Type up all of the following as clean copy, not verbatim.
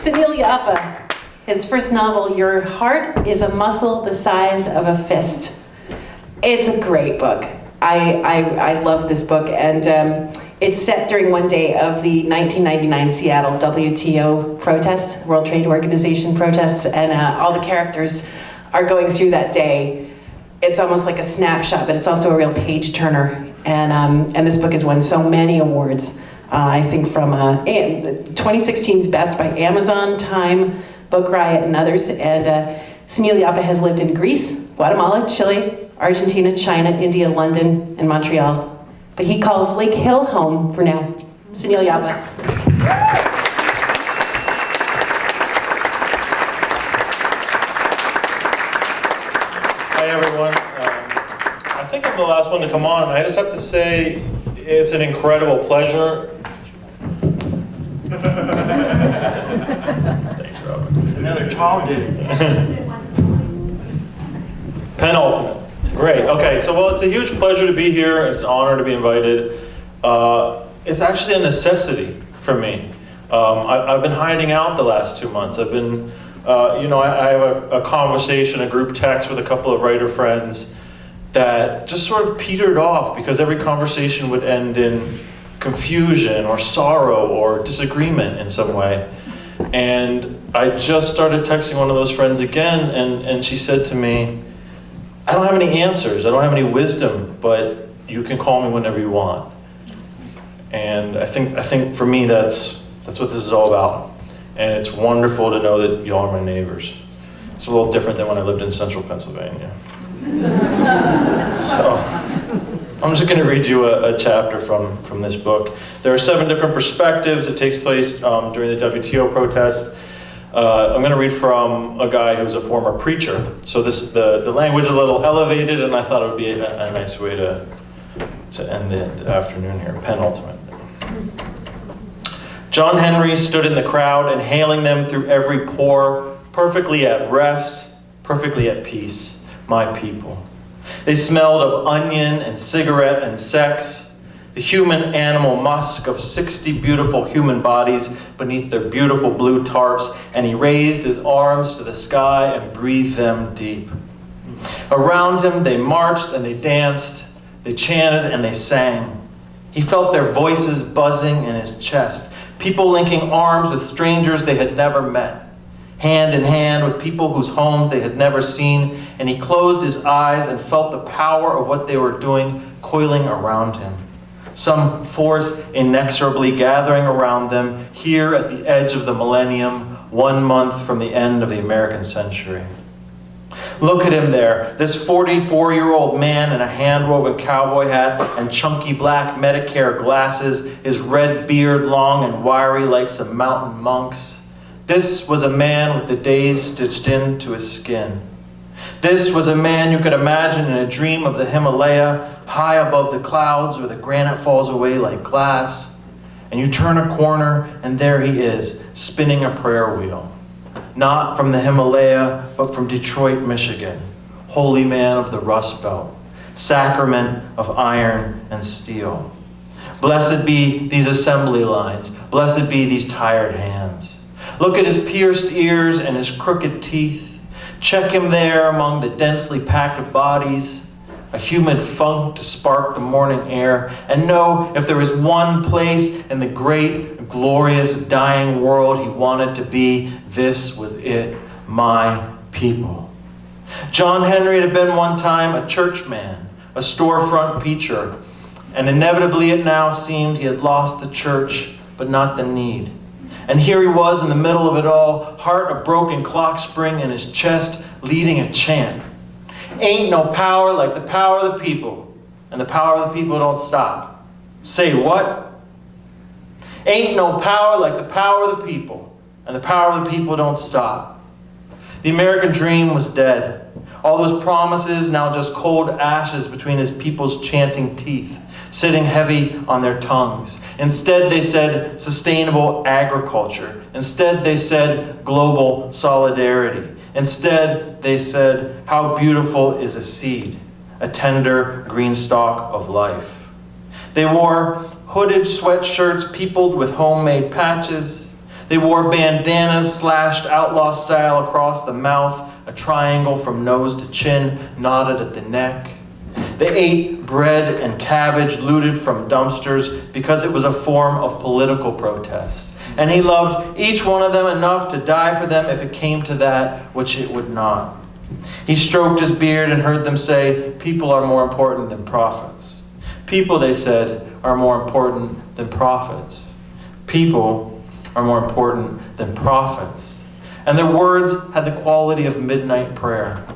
Sunil Yapa, his first novel, Your Heart is a Muscle the Size of a Fist. It's a great book. I love this book, and it's set during one day of the 1999 Seattle WTO protest, World Trade Organization protests, and all the characters are going through that day. It's almost like a snapshot, but it's also a real page turner. And this book has won so many awards. I think from 2016's Best by Amazon, Time, Book Riot, and others. And Sunil Yapa has lived in Greece, Guatemala, Chile, Argentina, China, India, London, and Montreal. But he calls Lake Hill home for now. Sunil Yapa. Hi everyone. I think I'm the last one to come on, and I just have to say it's an incredible pleasure. Thanks, Robert. Another tall dude. Penultimate. Great. Okay, so well, it's a huge pleasure to be here. It's an honor to be invited. It's actually a necessity for me. I've been hiding out the last 2 months. I've been, I have a conversation, a group text with a couple of writer friends that just sort of petered off because every conversation would end in confusion or sorrow or disagreement in some way. And I just started texting one of those friends again, and she said to me, I don't have any answers, I don't have any wisdom, but you can call me whenever you want. And I think for me that's what this is all about. And it's wonderful to know that y'all are my neighbors. It's a little different than when I lived in central Pennsylvania. So I'm just going to read you a chapter from this book. There are 7 different perspectives. It takes place during the WTO protests. I'm going to read from a guy who's a former preacher. So the language is a little elevated, and I thought it would be a nice way to end the afternoon here. Penultimate. John Henry stood in the crowd, inhaling them through every pore, perfectly at rest, perfectly at peace. My people. They smelled of onion and cigarette and sex, the human animal musk of 60 beautiful human bodies beneath their beautiful blue tarps, and he raised his arms to the sky and breathed them deep. Around him they marched and they danced, they chanted and they sang. He felt their voices buzzing in his chest, people linking arms with strangers they had never met, hand in hand with people whose homes they had never seen, and he closed his eyes and felt the power of what they were doing coiling around him. Some force inexorably gathering around them here at the edge of the millennium, 1 month from the end of the American century. Look at him there, this 44-year-old man in a hand-woven cowboy hat and chunky black Medicare glasses, his red beard long and wiry like some mountain monks. This was a man with the days stitched into his skin. This was a man you could imagine in a dream of the Himalaya, high above the clouds where the granite falls away like glass. And you turn a corner and there he is, spinning a prayer wheel. Not from the Himalaya, but from Detroit, Michigan. Holy man of the Rust Belt, sacrament of iron and steel. Blessed be these assembly lines. Blessed be these tired hands. Look at his pierced ears and his crooked teeth. Check him there among the densely packed bodies, a humid funk to spark the morning air, and know if there was one place in the great, glorious, dying world he wanted to be, this was it, my people. John Henry had been one time a churchman, a storefront preacher, and inevitably it now seemed he had lost the church, but not the need. And here he was in the middle of it all, heart a broken clock spring in his chest, leading a chant. Ain't no power like the power of the people, and the power of the people don't stop. Say what? Ain't no power like the power of the people, and the power of the people don't stop. The American dream was dead. All those promises now just cold ashes between his people's chanting teeth, sitting heavy on their tongues. Instead, they said sustainable agriculture. Instead, they said global solidarity. Instead, they said, how beautiful is a seed, a tender green stalk of life. They wore hooded sweatshirts peopled with homemade patches. They wore bandanas slashed outlaw style across the mouth, a triangle from nose to chin, knotted at the neck. They ate bread and cabbage looted from dumpsters because it was a form of political protest. And he loved each one of them enough to die for them if it came to that, which it would not. He stroked his beard and heard them say, people are more important than prophets. People, they said, are more important than prophets. People are more important than prophets. And their words had the quality of midnight prayer,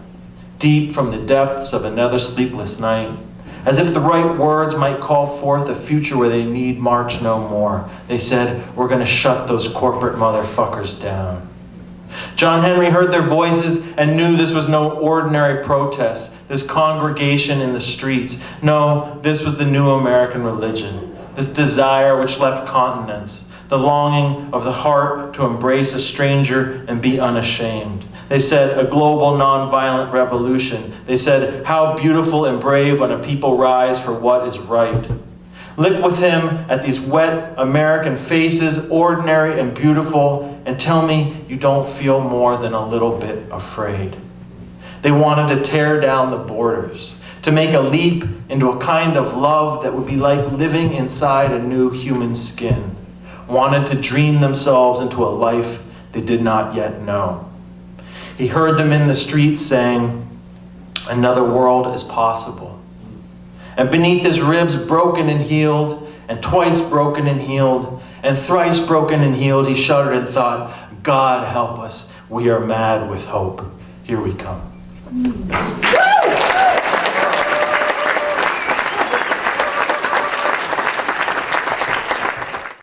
deep from the depths of another sleepless night, as if the right words might call forth a future where they need march no more. They said, we're going to shut those corporate motherfuckers down. John Henry heard their voices and knew this was no ordinary protest, this congregation in the streets. No, this was the new American religion, this desire which leapt continents, the longing of the heart to embrace a stranger and be unashamed. They said, a global nonviolent revolution. They said, how beautiful and brave when a people rise for what is right. Look with him at these wet American faces, ordinary and beautiful, and tell me you don't feel more than a little bit afraid. They wanted to tear down the borders, to make a leap into a kind of love that would be like living inside a new human skin, wanted to dream themselves into a life they did not yet know. He heard them in the streets saying, another world is possible. And beneath his ribs, broken and healed, and twice broken and healed, and thrice broken and healed, he shuddered and thought, God help us, we are mad with hope. Here we come.